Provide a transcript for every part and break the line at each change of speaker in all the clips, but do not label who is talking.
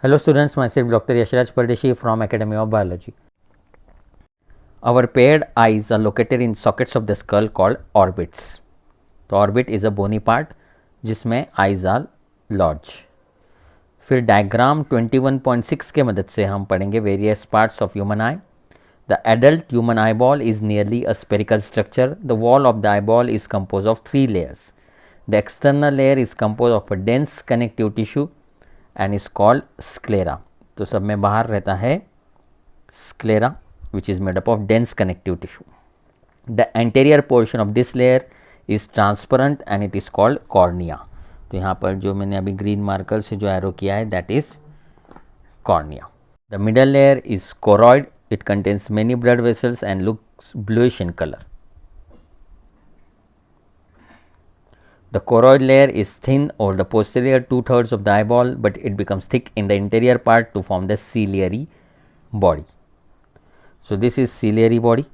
Hello students, myself Dr. Yashraj Pardeshi from Academy of Biology. Our paired eyes are located in sockets of the skull called orbits. तो orbit is a bony part जिसमें eyes are lodge. फिर diagram 21.6 के मदद से हम पढ़ेंगे various parts of human eye. The adult human eyeball is nearly a spherical structure. The wall of the eyeball is composed of 3 layers. The external layer is composed of a dense connective tissue and is called sclera. तो सब में बाहर रहता है sclera which is made up of dense connective tissue. The anterior portion of this layer is transparent and it is called cornea. तो यहाँ पर जो मैंने अभी ग्रीन मार्कर से जो एरो किया है that is cornea. The middle layer is choroid. It contains many blood vessels and looks bluish in color. The choroid layer is thin over the posterior 2/3 of the eyeball, but it becomes thick in the interior part to form the ciliary body. So this is ciliary body.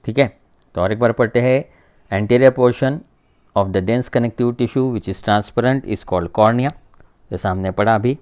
ठीक है, तो और एक बार पढ़ते हैं. Anterior portion of the dense connective tissue which is transparent is called cornea, जैसा हमने पढ़ा अभी.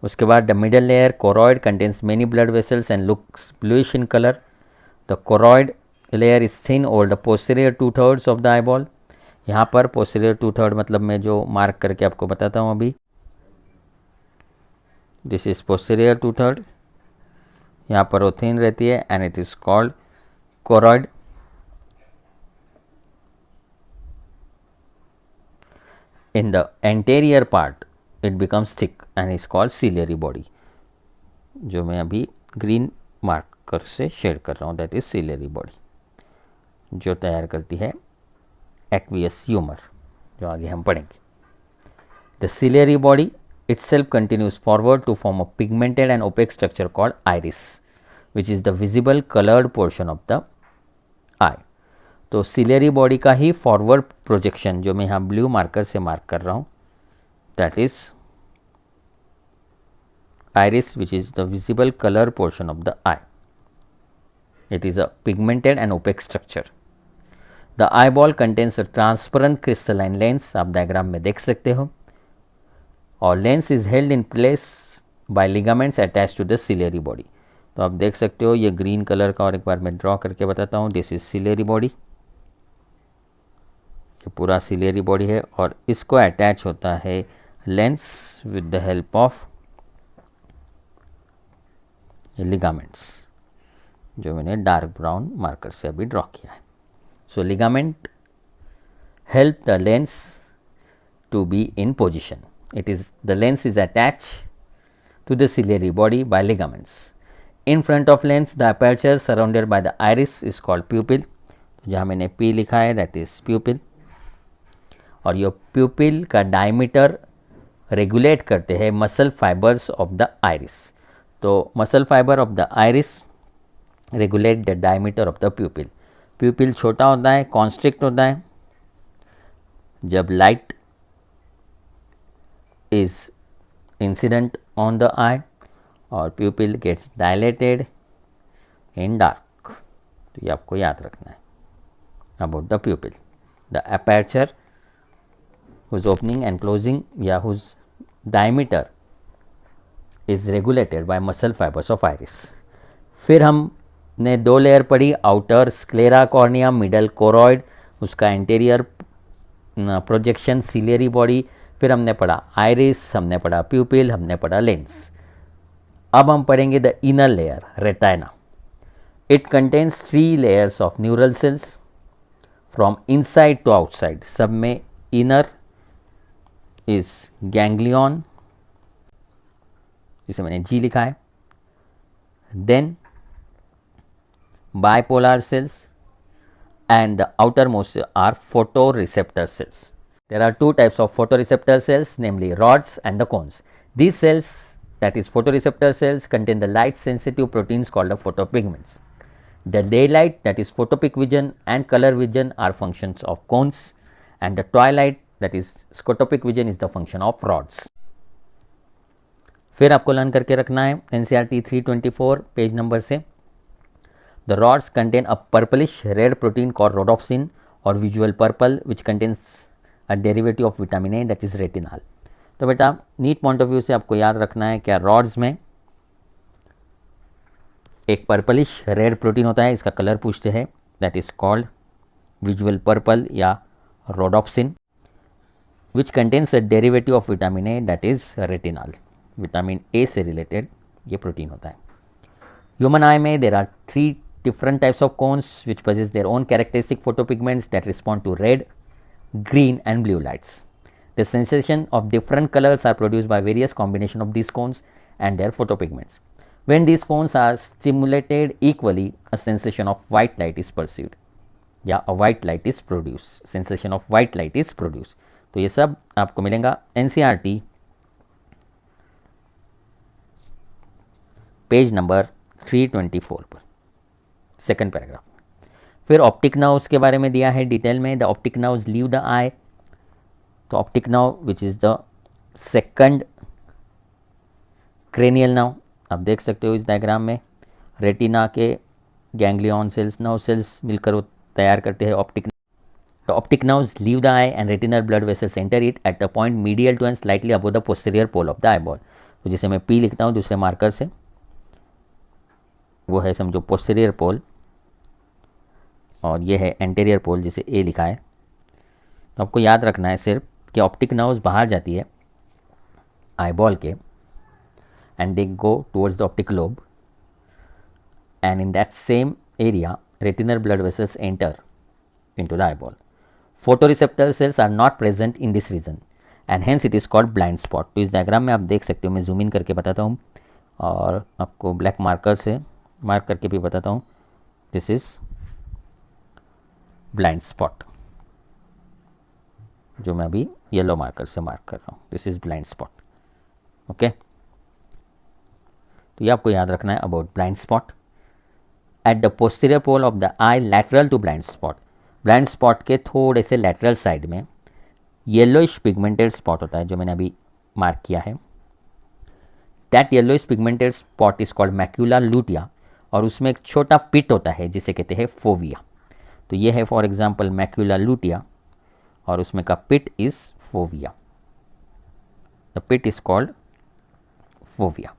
उसके बाद the middle layer choroid contains many blood vessels and looks bluish in colour. The choroid layer is thin over the posterior 2/3 of the eyeball. यहाँ पर posterior 2/3 मतलब मैं जो मार्क करके आपको बताता हूँ अभी, दिस इज पोस्टीरियर 2/3. यहाँ पर वो थिन रहती है and it is called choroid. In the anterior part it becomes thick and is called ciliary body, जो मैं अभी ग्रीन मार्कर से शेयर कर रहा हूँ, दैट इज ciliary body, जो तैयार करती है एक्वियस ह्यूमर, जो आगे हम पढ़ेंगे. The ciliary body itself continues forward to form a pigmented and opaque structure called iris, which is the visible colored portion of the आई. तो सिलेरी बॉडी का ही फॉरवर्ड प्रोजेक्शन जो मैं यहाँ ब्लू मार्कर से मार्क कर रहा हूँ, that is iris, which is the visible color portion of the eye. It is a pigmented and opaque structure. The eyeball contains a transparent crystalline lens, आप diagram में देख सकते हो, और lens is held in place by ligaments attach to the ciliary body. तो आप देख सकते हो ये ग्रीन कलर का, और एक बार मैं ड्रॉ करके बताता हूँ. दिस इज सिलेरी बॉडी, ये पूरा सिलेरी बॉडी है, और इसको अटैच होता है lens with the help of ligaments, जो मैंने डार्क ब्राउन मार्कर से अभी ड्रॉ किया है. So ligament help the lens to be in position. It is the lens is attach to the ciliary body by ligaments. In front of lens, the aperture surrounded by the iris is called pupil. तो जहाँ मैंने P लिखा है that is pupil. और ये pupil का diameter regulate करते हैं muscle fibres of the iris. तो muscle fibre of the iris regulate the diameter of the pupil. Pupil छोटा होता है, कॉन्स्ट्रिक्ट होता है जब light is incident on the eye, और प्यूपिल गेट्स डायलेटेड इन डार्क. तो ये आपको याद रखना है about the pupil. The aperture whose opening and closing या whose diameter is regulated by muscle fibres of iris. फिर हमने 2 लेयर पढ़ी, outer sclera cornea, middle choroid, उसका इंटीरियर प्रोजेक्शन सिलेरी बॉडी. फिर हमने पढ़ा आइरिस, हमने पढ़ा प्यूपिल, हमने पढ़ा लेंस. अब हम पढ़ेंगे the inner layer retina. It contains 3 layers of neural cells from inside to outside. सब में इनर इज गैंग्लियन, जिसे मैंने जी लिखा है. Then bipolar cells and the outermost are photoreceptor cells. There are 2 types of photoreceptor cells, namely rods and the cones. These cells, that is photoreceptor cells, contain the light sensitive proteins called the photopigments. The daylight, that is photopic vision, and color vision are functions of cones, and the twilight, that is scotopic vision, is the function of rods. फिर आपको learn करके रखना है NCERT 324 page number से, the rods contain a purplish red protein called rhodopsin और visual purple which contains a derivative of vitamin A that is retinol. तो बेटा NEET point of view से आपको याद रखना है क्या रॉड्स में एक पर्पलिश रेड प्रोटीन होता है, इसका कलर पूछते हैं, that is called visual purple या rhodopsin, which contains a derivative of vitamin A that is retinol. Vitamin A से रिलेटेड ये प्रोटीन होता है। ह्यूमन आई में there are 3 different types of cones which possess their own characteristic photopigments that respond to red, green and blue lights. The sensation of different colors are produced by various combination of these cones and their photopigments. When these cones are stimulated equally, a sensation of white light is perceived. या a white light is produced. Sensation of white light is produced. तो ये सब आपको मिलेगा NCERT page number 324 पर, second paragraph. फिर optic nerves के बारे में दिया है डिटेल में, the optic nerves leave the eye. तो optic nerve which is the second cranial nerve, आप देख सकते हो इस डायग्राम में, रेटिना के गैंग्लियन सेल्स, नर्व सेल्स मिलकर वो तैयार करते हैं optic. The optic nerves leave the eye and retinal blood vessels enter it at a point medial to and slightly above the posterior pole of the eyeball. तो जिसे मैं P लिखता हूँ दूसरे मार्कर से, वो है समझो पोस्टीरियर पोल और ये है एंटीरियर पोल जिसे ए लिखा है। तो आपको याद रखना है सिर्फ कि ऑप्टिक नर्व्स बाहर जाती है आईबॉल के and they go towards the optic lobe and in that same area retinal blood vessels enter into the eyeball. Photoreceptor cells are not present in this region and hence it is called blind spot. तो इस diagram में आप देख सकते हो, मैं zoom in करके बताता हूँ और आपको ब्लैक मार्कर से मार्क करके भी बताता हूँ, दिस इज़ ब्लाइंड स्पॉट, जो मैं अभी येलो मार्कर से मार्क कर रहा हूँ, this is blind spot. Okay, तो ये आपको याद रखना है about blind spot. At the posterior pole of the eye lateral to blind spot, blind spot के थोड़े से लैटरल साइड में येलोइश पिगमेंटेड स्पॉट होता है, जो मैंने अभी मार्क किया है। That yellowish pigmented spot is called macula lutea, और उसमें एक छोटा पिट होता है जिसे कहते हैं फोविया। तो ये है फॉर एग्जाम्पल मैक्यूला लूटिया और उसमें का pit is fovea, the pit is called fovea.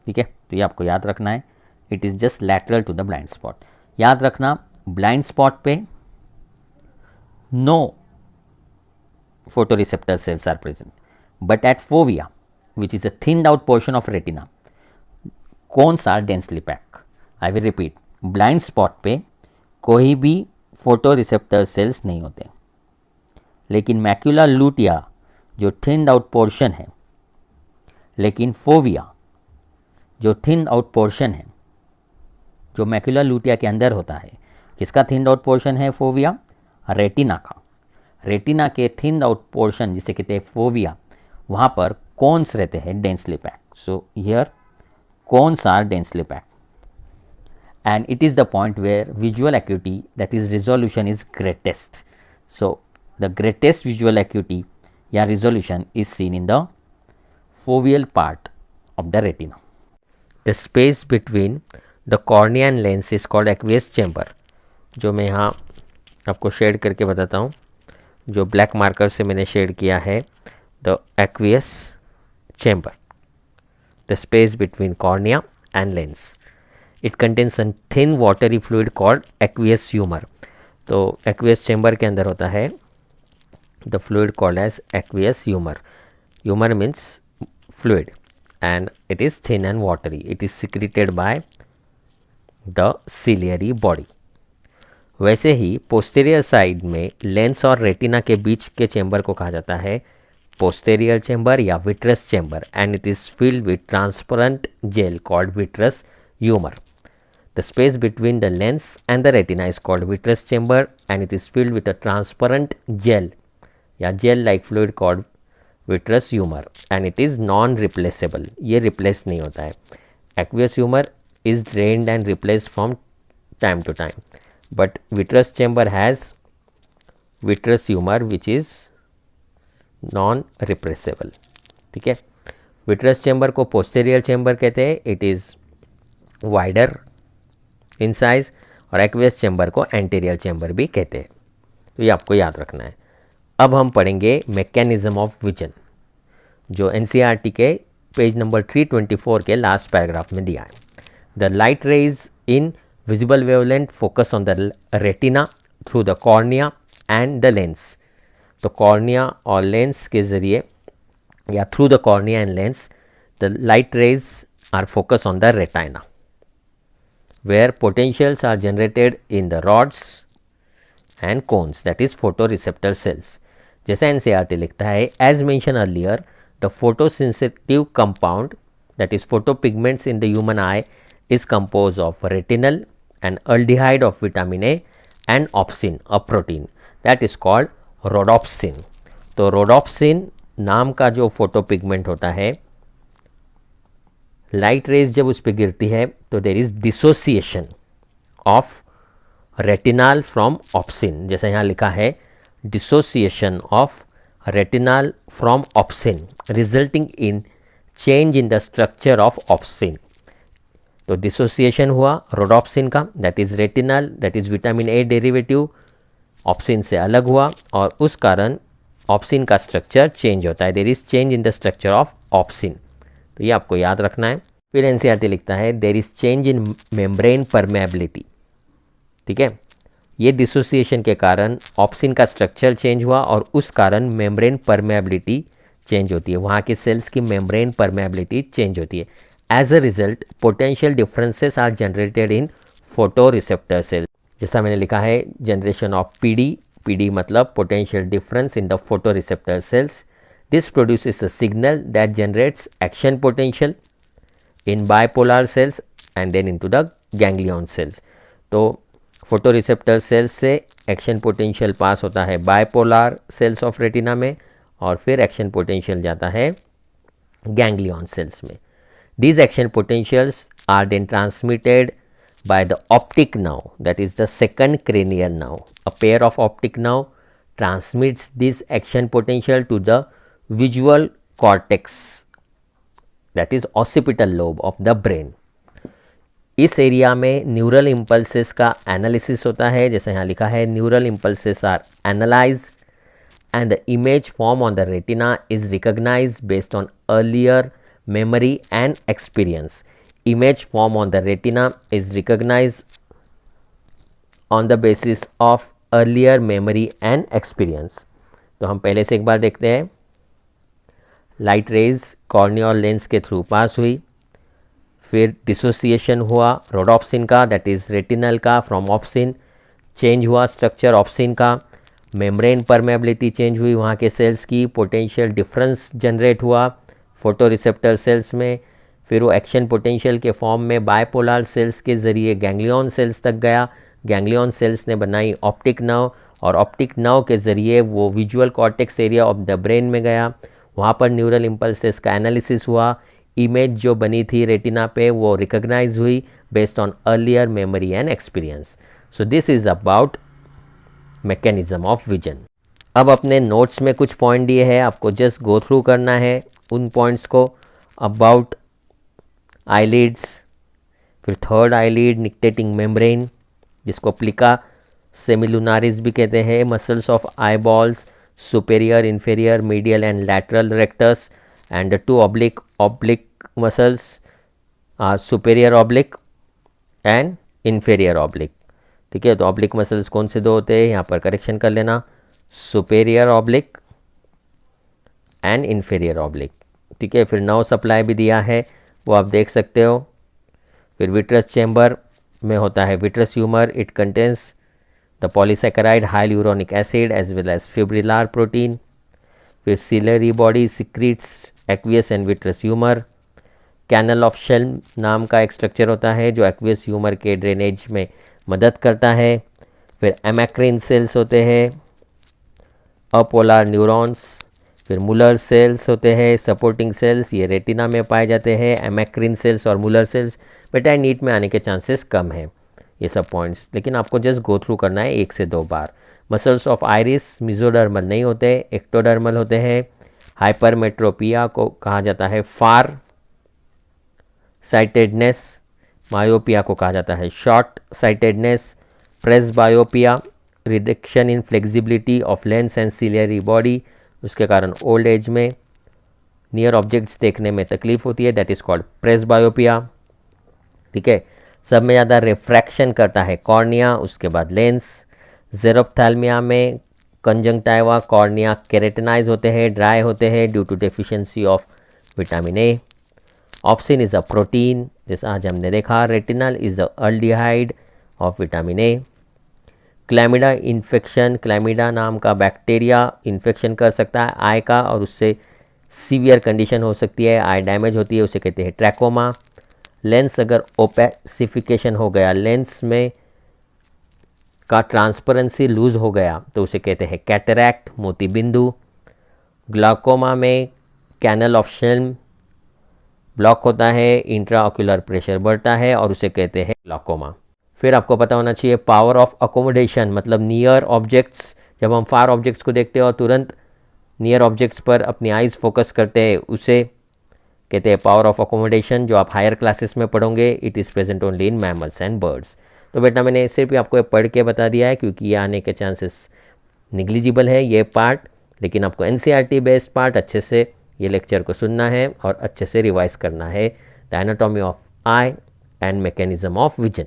ठीक है, तो ये आपको याद रखना है, it is just lateral to the blind spot. याद रखना ब्लाइंड स्पॉट पे no photoreceptor cells are present, but at fovea which is a thinned out portion of retina cones are densely pack. I will repeat, blind spot पे कोई भी photo receptor cells नहीं होते, लेकिन macula लूटिया जो thinned out portion है, लेकिन fovea जो थिन्ड आउट पोर्शन है, जो मैक्यूला लूटिया के अंदर होता है, किसका थिन्ड आउट पोर्शन है फोविया? रेटिना का। रेटिना के थिन्ड आउट पोर्शन जिसे कहते हैं फोविया, वहाँ पर कोन्स रहते हैं densely pack. So here cones are densely pack and it is the point where visual acuity, that is resolution, is greatest. So the greatest visual acuity या resolution is seen in the foveal part of the retina. The space between the cornea and lens is called aqueous chamber, जो मैं यहाँ आपको shade करके बताता हूँ, जो black marker से मैंने शेड किया है, the aqueous chamber, the space between cornea and lens. It contains a thin watery fluid called aqueous humor. तो aqueous chamber के अंदर होता है the fluid called as aqueous humor. Humor means fluid and it is thin and watery. It is secreted by the ciliary body. वैसे ही posterior side में lens और retina के बीच के चेंबर को कहा जाता है posterior chamber या vitreous chamber, and it is filled with transparent gel called vitreous humor. The space between the lens and the retina is called vitreous chamber and it is filled with a transparent gel या gel like fluid called vitreous humor and it is non-replaceable. ये replace नहीं होता है. Aqueous humor is drained and replaced from time to time, but vitreous chamber has vitreous humor which is non-replaceable. ठीक है, vitreous chamber को posterior chamber कहते हैं, it is wider in size, और एक्वियस चेंबर को एंटीरियर चेंबर भी कहते हैं। तो ये आपको याद रखना है। अब हम पढ़ेंगे मैकेनिज्म ऑफ विजन, जो एनसीईआरटी के पेज नंबर 324 के लास्ट पैराग्राफ में दिया है। The light rays in visible wavelength focus on the retina through the cornea and the lens. तो कॉर्निया और लेंस के ज़रिए या through the cornea and lens the light rays are focus on the retina where potentials are generated in the rods and cones, that is photoreceptor cells. जैसा NCERT लिखता है, as mentioned earlier, the photosensitive compound, that is photopigments in the human eye, is composed of retinal and aldehyde of vitamin A and opsin, a protein that is called rhodopsin. तो rhodopsin नाम का जो फोटोपिगमेंट होता है, light rays जब उस पर गिरती है तो there is dissociation of retinal from obscene. जैसा यहाँ लिखा है, dissociation of retinal from obscene resulting in change in the structure of obscene. तो डिसोसिएशन हुआ रोडोप्सिन का, that is retinal, that is vitamin A derivative obscene से अलग हुआ और उस कारण ऑप्सिन का स्ट्रक्चर चेंज होता है। There is change in the structure of obscene. तो ये आपको याद रखना है। फिर एनसीईआरटी लिखता है, there is change in membrane permeability. ठीक है, ये डिसोसिएशन के कारण ऑप्सिन का स्ट्रक्चर चेंज हुआ और उस कारण मेम्ब्रेन परमेबिलिटी चेंज होती है, वहाँ के सेल्स की मेम्ब्रेन परमेबिलिटी चेंज होती है। As a result potential differences are generated in photoreceptor cell. जैसा मैंने लिखा है, जनरेशन ऑफ पीडी मतलब potential difference in the photoreceptor cells. This produces a signal that generates action potential in bipolar cells and then into the ganglion cells. तो photoreceptor sales से action potential पास होता है bipolar sales of retina में और फिर action potential जाता है ganglion cells में। These action potentials are then transmitted by the optic nerve, that is the second cranial nerve. A pair of optic nerve transmits this action potential to the visual cortex, that is occipital lobe of the brain. इस area में neural impulses का analysis होता है। जैसे यहाँ लिखा है, neural impulses are analyse and the image form on the retina is recognise based on earlier memory and experience. Image form on the retina is recognized on the basis of earlier memory and experience. तो हम पहले से एक बार देखते हैं। Light rays cornea और lens के through pass हुई, फिर डिसोसिएशन हुआ रोडोप्सिन का, दैट इज़ रेटिनल का, फ्रॉम ऑप्सिन। चेंज हुआ स्ट्रक्चर ऑप्सिन का, मेम्ब्रेन परमेबिलिटी चेंज हुई वहाँ के सेल्स की, पोटेंशियल डिफरेंस जनरेट हुआ फोटो रिसेप्टर सेल्स में, फिर वो एक्शन पोटेंशियल के फॉर्म में बाइपोलर सेल्स के ज़रिए गैंग्लियन सेल्स तक गया। गैंग्लियन सेल्स ने बनाई ऑप्टिक नर्व और ऑप्टिक नर्व के ज़रिए वो visual cortex area of the brain में गया। वहाँ पर न्यूरल इम्पल्सेस का एनालिसिस हुआ। इमेज जो बनी थी रेटिना पे वो रिकॉग्नाइज हुई based on earlier memory and experience. So this is about mechanism of vision. अब अपने नोट्स में कुछ पॉइंट दिए हैं, आपको जस्ट गो थ्रू करना है उन पॉइंट्स को। अबाउट आईलिड्स, फिर थर्ड आईलिड, निक्टेटिंग मेम्ब्रेन जिसको प्लिका सेमिलुनारिस भी कहते हैं, muscles of eyeballs, superior, inferior, medial and lateral rectus and the two oblique muscles are superior oblique and inferior oblique. ठीक है, तो ऑब्लिक मसल्स कौन से दो होते हैं, यहाँ पर करेक्शन कर लेना, superior oblique and inferior oblique. ठीक है, फिर नर्व सप्लाई भी दिया है वो आप देख सकते हो। फिर विट्रस चैम्बर में होता है vitreous humour, it contains the polysaccharide hyaluronic acid as well as fibrillar protein. फिर ciliary body secretes aqueous and vitreous humour. Canal of Schlemm नाम का एक स्ट्रक्चर होता है जो एक्वियस ह्यूमर के ड्रेनेज में मदद करता है। फिर एमैक्रिन सेल्स होते हैं, अपोलर न्यूरॉन्स। फिर मुलर सेल्स होते हैं, सपोर्टिंग सेल्स, ये रेटिना में पाए जाते हैं। एमैक्रिन सेल्स और मुलर सेल्स बेटा नीट में आने के चांसेस कम हैं ये सब पॉइंट्स, लेकिन आपको जस्ट गो थ्रू करना है 1 से 2 बार। मसल्स ऑफ आइरिस मिजोडर्मल नहीं होते, एक्टोडर्मल होते हैं। हाइपरमेट्रोपिया को कहा जाता है फार साइटेडनेस, मायोपिया को कहा जाता है short sightedness, presbyopia reduction in flexibility of lens and ciliary body, उसके कारण ओल्ड एज में नियर ऑब्जेक्ट्स देखने में तकलीफ होती है, दैट इज़ कॉल्ड प्रेसबायोपिया। ठीक है, सब में ज़्यादा रिफ्रैक्शन करता है कॉर्निया, उसके बाद लेंस। ज़ेरोप्थैल्मिया में कंजंक्टाइवा कॉर्निया केरेटिनाइज होते हैं, ड्राई होते हैं due to deficiency of vitamin A. Opsin is a protein, जैसा आज हमने देखा। Retinal is the aldehyde of vitamin A. Chlamydia infection, chlamydia नाम का बैक्टीरिया इन्फेक्शन कर सकता है आई का, और उससे सीवियर कंडीशन हो सकती है, आई डैमेज होती है, उसे कहते हैं ट्रैकोमा। लेंस अगर ओपेसिफिकेशन हो गया, लेंस में का ट्रांसपेरेंसी लूज हो गया, तो उसे कहते हैं कैटरैक्ट, मोती बिंदु। ग्लाकोमा में कैनल ऑफ शेल्म ब्लॉक होता है, इंट्राऑक्यूलर प्रेशर बढ़ता है और उसे कहते हैं ग्लाकोमा। फिर आपको पता होना चाहिए पावर ऑफ अकोमोडेशन, मतलब नियर ऑब्जेक्ट्स, जब हम फार ऑब्जेक्ट्स को देखते हैं और तुरंत नियर ऑब्जेक्ट्स पर अपनी आइज़ फोकस करते हैं, उसे कहते हैं पावर ऑफ अकोमोडेशन, जो आप हायर क्लासेस में पढ़ोगे। It is present only in mammals and birds. तो बेटा मैंने सिर्फ आपको ये पढ़ के बता दिया है, क्योंकि ये आने के चांसेस निग्लिजिबल है ये पार्ट, लेकिन आपको एनसीईआरटी बेस्ड पार्ट अच्छे से ये लेक्चर को सुनना है और अच्छे से रिवाइज करना है। The anatomy of I and mechanism of vision.